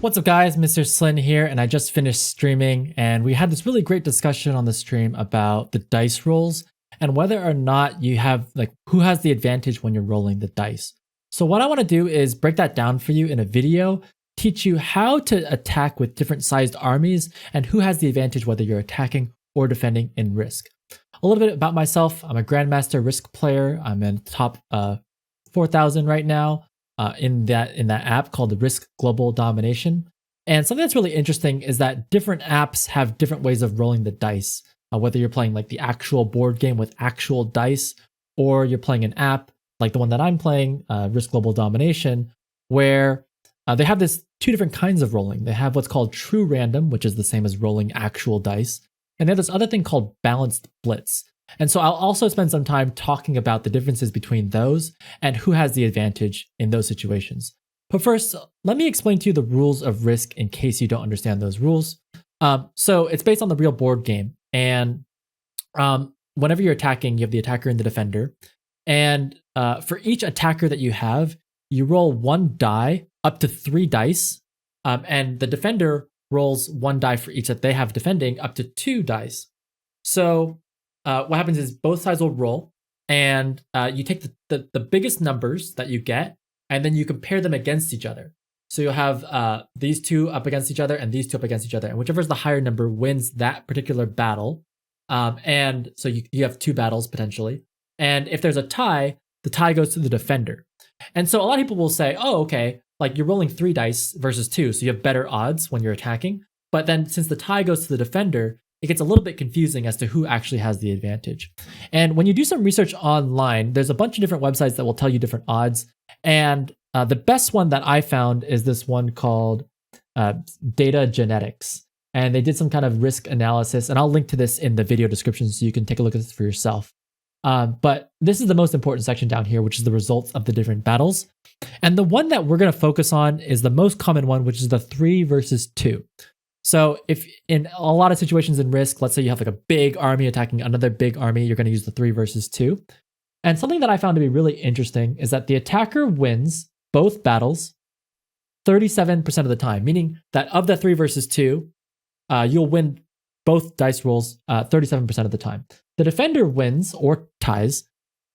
What's up guys, Mr. SLIN here, and I just finished streaming and we had this really great discussion on the stream about the dice rolls and whether or not you have, who has the advantage when you're rolling the dice. So what I want to do is break that down for you in a video, teach you how to attack with different sized armies and who has the advantage whether you're attacking or defending in Risk. A little bit about myself, I'm a Grandmaster Risk player, I'm in top 4,000 right now. In that app called the Risk Global Domination. And something that's really interesting is that different apps have different ways of rolling the dice, whether you're playing like the actual board game with actual dice, or you're playing an app like the one that I'm playing, Risk Global Domination, where they have this two different kinds of rolling. They have what's called true random, which is the same as rolling actual dice. And they have this other thing called balanced blitz. And so I'll also spend some time talking about the differences between those and who has the advantage in those situations. But first, let me explain to you the rules of Risk in case you don't understand those rules. So it's based on the real board game. And whenever you're attacking, you have the attacker and the defender. And for each attacker that you have, you roll one die up to 3 dice. And the defender rolls one die for each that they have defending up to 2 dice. So what happens is both sides will roll, and you take the biggest numbers that you get, and then you compare them against each other. So you'll have these two up against each other and these two up against each other, and whichever is the higher number wins that particular battle. And so you have 2 battles potentially. And if there's a tie, the tie goes to the defender. And so a lot of people will say, oh, okay, like you're rolling 3 dice versus 2, so you have better odds when you're attacking. But then since the tie goes to the defender, it gets a little bit confusing as to who actually has the advantage. And when you do some research online, there's a bunch of different websites that will tell you different odds. And the best one that I found is this one called Data Genetics. And they did some kind of risk analysis. And I'll link to this in the video description so you can take a look at this for yourself. But this is the most important section down here, which is the results of the different battles. And the one that we're going to focus on is the most common one, which is the 3 versus 2. So if in a lot of situations in Risk, let's say you have like a big army attacking another big army, you're going to use the 3 versus 2. And something that I found to be really interesting is that the attacker wins both battles 37% of the time, meaning that of the 3 versus 2, you'll win both dice rolls 37% of the time. The defender wins or ties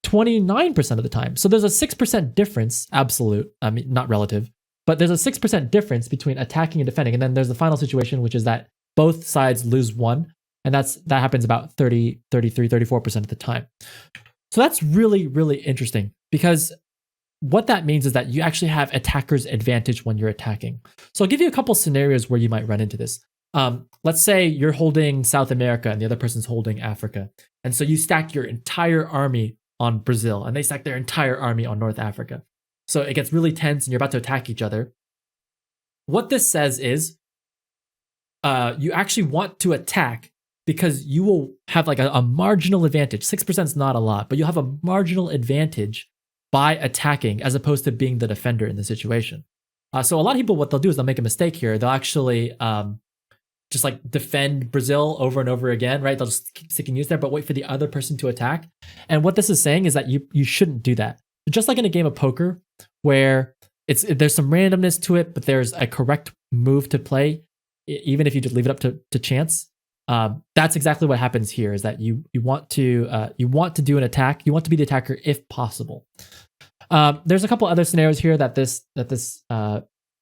29% of the time. So there's a 6% difference, absolute, I mean, not relative. But there's a 6% difference between attacking and defending. And then there's the final situation, which is that both sides lose 1. And that happens about 30, 33, 34% of the time. So that's really, really interesting because what that means is that you actually have attacker's advantage when you're attacking. So I'll give you a couple scenarios where you might run into this. Let's say you're holding South America and the other person's holding Africa. And so you stack your entire army on Brazil and they stack their entire army on North Africa. So it gets really tense and you're about to attack each other. What this says is you actually want to attack because you will have like a marginal advantage. 6% is not a lot, but you'll have a marginal advantage by attacking as opposed to being the defender in the situation. So a lot of people, what they'll do is they'll make a mistake here. They'll actually just like defend Brazil over and over again, right? They'll just keep sticking use there, but wait for the other person to attack. And what this is saying is that you shouldn't do that. Just like in a game of poker, where there's some randomness to it, but there's a correct move to play, even if you just leave it up to chance. That's exactly what happens here. Is that you want to do an attack. You want to be the attacker if possible. There's a couple other scenarios here that this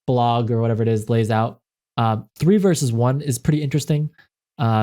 blog or whatever it is lays out. 3 versus 1 is pretty interesting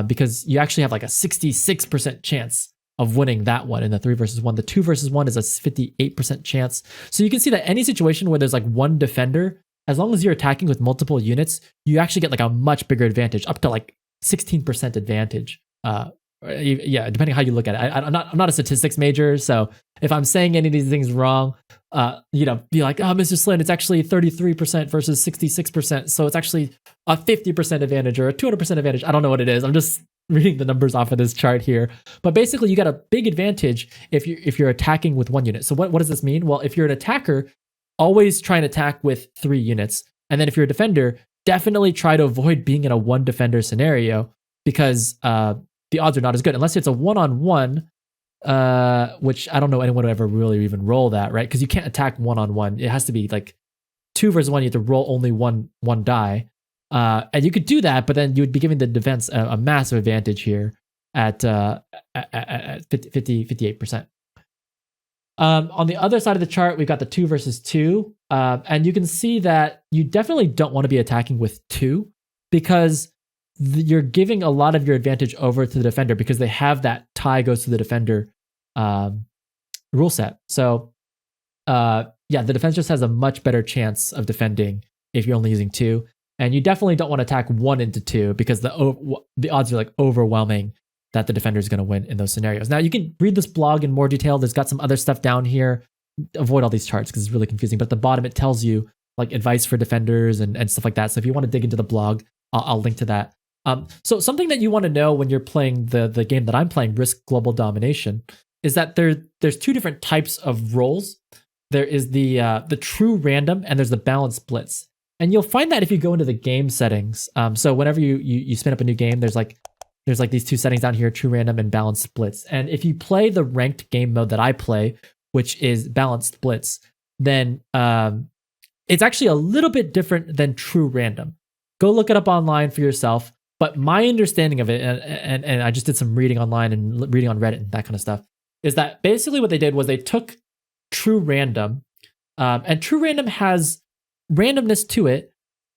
because you actually have like a 66% chance of winning that one in the 3 versus 1. The 2 versus 1 is a 58% chance. So you can see that any situation where there's like one defender, as long as you're attacking with multiple units, you actually get like a much bigger advantage, up to like 16% advantage. Yeah, depending on how you look at it. I'm not a statistics major, so if I'm saying any of these things wrong, be like, oh, Mr. SLIN, it's actually 33% versus 66%, so it's actually a 50% advantage or a 200% advantage. I don't know what it is. I'm just reading the numbers off of this chart here. But basically, you got a big advantage if you're attacking with 1 unit. So what does this mean? Well, if you're an attacker, always try and attack with 3 units. And then if you're a defender, definitely try to avoid being in a 1 defender scenario because the odds are not as good. Unless it's a 1-on-1, which I don't know anyone would ever really even roll that, right? Because you can't attack 1-on-1. It has to be like 2 versus 1. You have to roll only one die. And you could do that, but then you would be giving the defense a massive advantage here at 58%. On the other side of the chart, we've got the 2 versus 2. And you can see that you definitely don't want to be attacking with 2 because you're giving a lot of your advantage over to the defender because they have that tie goes to the defender rule set. So yeah, the defense just has a much better chance of defending if you're only using 2. And you definitely don't want to attack 1 into 2 because the odds are like overwhelming that the defender is going to win in those scenarios. Now, you can read this blog in more detail. There's got some other stuff down here. Avoid all these charts because it's really confusing. But at the bottom, it tells you like advice for defenders and stuff like that. So if you want to dig into the blog, I'll link to that. So something that you want to know when you're playing the game that I'm playing, Risk Global Domination, is that there's 2 different types of rolls. There is the true random and there's the balanced blitz. And you'll find that if you go into the game settings. So whenever you spin up a new game, there's like these 2 settings down here, true random and balanced blitz. And if you play the ranked game mode that I play, which is balanced blitz, then it's actually a little bit different than true random. Go look it up online for yourself. But my understanding of it, and I just did some reading online and reading on Reddit and that kind of stuff, is that basically what they did was they took true random, and true random has randomness to it,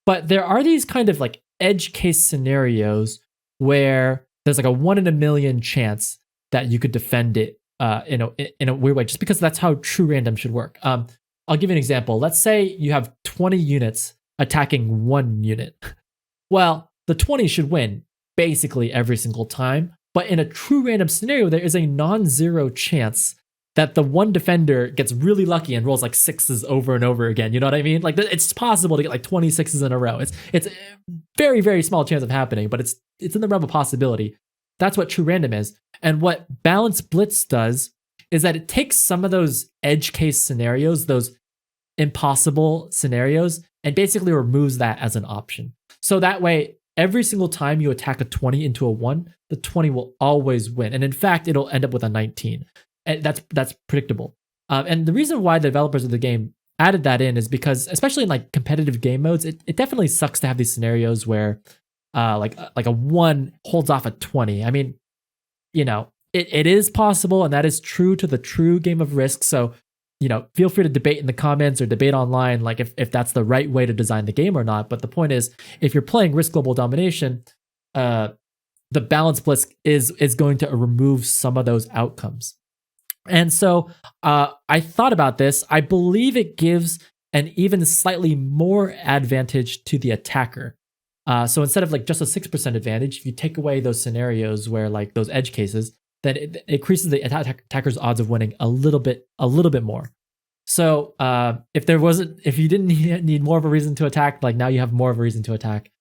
but there are these kind of like edge case scenarios where there's like a 1 in a million chance that you could defend it in a weird way, just because that's how true random should work. I'll give you an example. Let's say you have 20 units attacking 1 unit. Well, the 20 should win basically every single time, but in a true random scenario, there is a non-zero chance that the one defender gets really lucky and rolls like 6s over and over again. You know what I mean? Like it's possible to get like 26s in a row. It's a very, very small chance of happening, but it's in the realm of possibility. That's what true random is. And what balanced blitz does is that it takes some of those edge case scenarios, those impossible scenarios, and basically removes that as an option. So that way, every single time you attack a 20 into a 1, the 20 will always win. And in fact, it'll end up with a 19. And that's predictable. And the reason why the developers of the game added that in is because, especially in like competitive game modes, it definitely sucks to have these scenarios where like a 1 holds off a 20. I mean, you know, it is possible, and that is true to the true game of Risk. So, you know, feel free to debate in the comments or debate online, like if that's the right way to design the game or not. But the point is, if you're playing Risk Global Domination, the balance blitz is going to remove some of those outcomes. And so I thought about this. I believe it gives an even slightly more advantage to the attacker. So instead of like just a 6% advantage, if you take away those scenarios where like those edge cases, then it increases the attacker's odds of winning a little bit more. So if you didn't need more of a reason to attack, like now you have more of a reason to attack.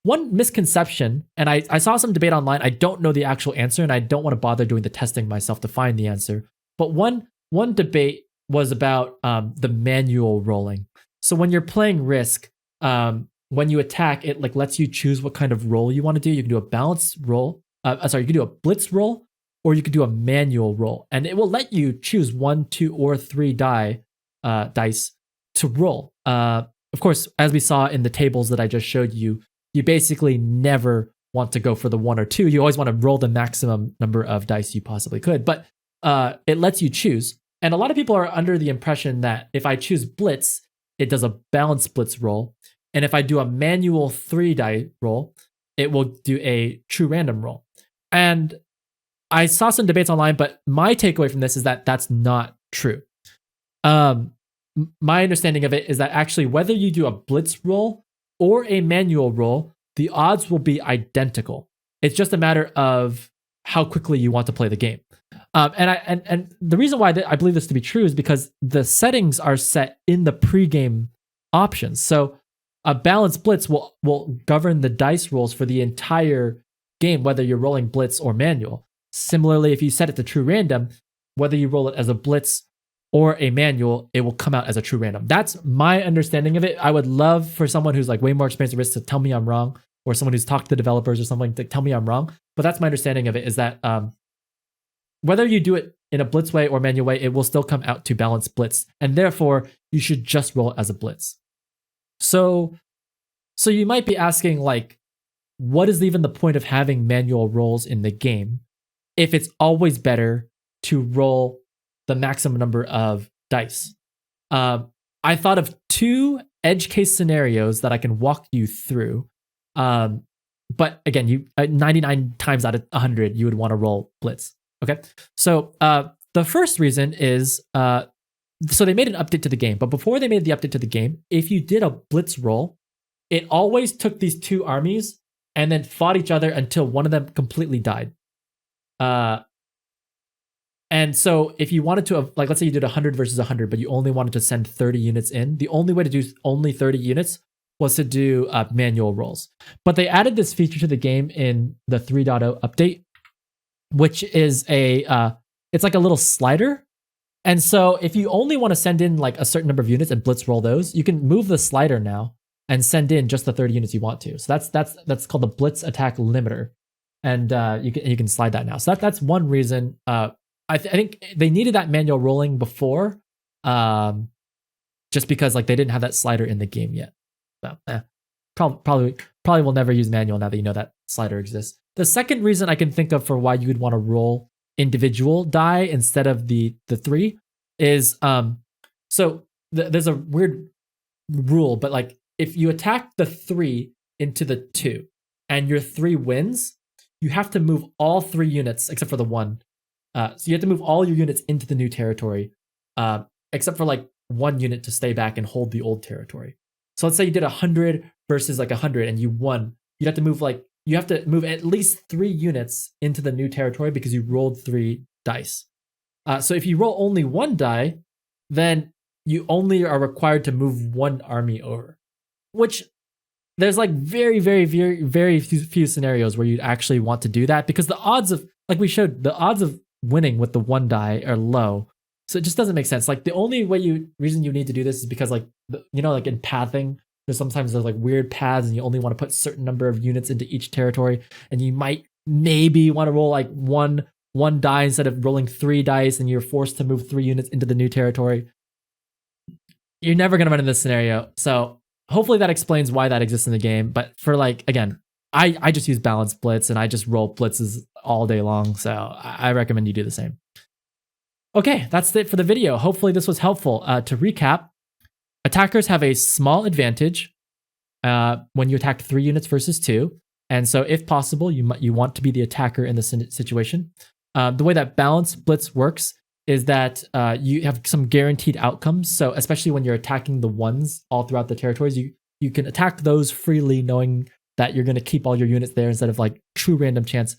One misconception, and I saw some debate online. I don't know the actual answer, and I don't want to bother doing the testing myself to find the answer. But one debate was about the manual rolling. So when you're playing Risk, when you attack, it like lets you choose what kind of roll you want to do. You can do a balanced roll. You can do a blitz roll, or you could do a manual roll, and it will let you choose 1, 2, or 3 dice to roll. Of course, as we saw in the tables that I just showed you, you basically never want to go for the 1 or 2. You always want to roll the maximum number of dice you possibly could, but it lets you choose. And a lot of people are under the impression that if I choose blitz, it does a balanced blitz roll. And if I do a manual 3 die roll, it will do a true random roll. And I saw some debates online, but my takeaway from this is that that's not true. My understanding of it is that actually whether you do a blitz roll or a manual roll, the odds will be identical. It's just a matter of how quickly you want to play the game. And the reason why I believe this to be true is because the settings are set in the pregame options. So a balanced blitz will govern the dice rolls for the entire game, whether you're rolling blitz or manual. Similarly, if you set it to true random, whether you roll it as a blitz or a manual, it will come out as a true random. That's my understanding of it. I would love for someone who's like way more experienced at Risk to tell me I'm wrong, or someone who's talked to the developers or something to tell me I'm wrong. But that's my understanding of it, is that whether you do it in a blitz way or manual way, it will still come out to balanced blitz. And therefore, you should just roll it as a blitz. So So you might be asking, like, what is even the point of having manual rolls in the game if it's always better to roll the maximum number of dice? I thought of 2 edge case scenarios that I can walk you through. But again, you 99 times out of 100, you would want to roll Blitz. Okay. So the first reason is so they made an update to the game, but before they made the update to the game, if you did a Blitz roll, it always took these 2 armies and then fought each other until one of them completely died. And so if you wanted to, like, let's say you did 100 versus 100, but you only wanted to send 30 units in, the only way to do only 30 units was to do manual rolls. But they added this feature to the game in the 3.0 update, which is it's like a little slider. And so if you only want to send in like a certain number of units and blitz roll those, you can move the slider now and send in just the 30 units you want to. So that's called the blitz attack limiter. And you can slide that now. So that's one reason. I think they needed that manual rolling before, just because like they didn't have that slider in the game yet. So probably will never use manual now that you know that slider exists. The second reason I can think of for why you would want to roll individual die instead of the 3 is there's a weird rule, but like if you attack the 3 into the 2 and your 3 wins, you have to move all 3 units except for the 1. So you have to move all your units into the new territory, except for like 1 unit to stay back and hold the old territory. So let's say you did 100 versus like 100 and you won. You have to move at least 3 units into the new territory because you rolled 3 dice. So if you roll only 1 die, then you only are required to move 1 army over, which there's like very, very, very, very few scenarios where you'd actually want to do that because the odds of, like we showed, the odds of winning with the 1 die are low. So it just doesn't make sense. Like the only reason you need to do this is because like, like in pathing, there's like weird paths and you only want to put certain number of units into each territory. And you might maybe want to roll like one die instead of rolling 3 dice and you're forced to move 3 units into the new territory. You're never going to run into this scenario. So hopefully that explains why that exists in the game. But for like, again, I just use balanced blitz and I just roll blitzes all day long. So I recommend you do the same. Okay, that's it for the video. Hopefully this was helpful. To recap, attackers have a small advantage when you attack 3 units versus 2. And so if possible, you want to be the attacker in this situation. The way that balanced blitz works is that you have some guaranteed outcomes. So especially when you're attacking the 1s all throughout the territories, you can attack those freely knowing that you're going to keep all your units there instead of like true random chance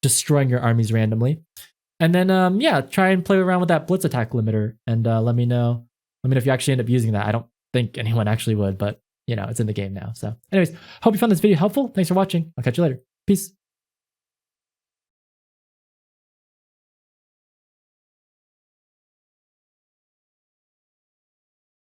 destroying your armies randomly. And then, try and play around with that blitz attack limiter and let me know if you actually end up using that. I don't think anyone actually would, but it's in the game now. So anyways, hope you found this video helpful. Thanks for watching. I'll catch you later. Peace.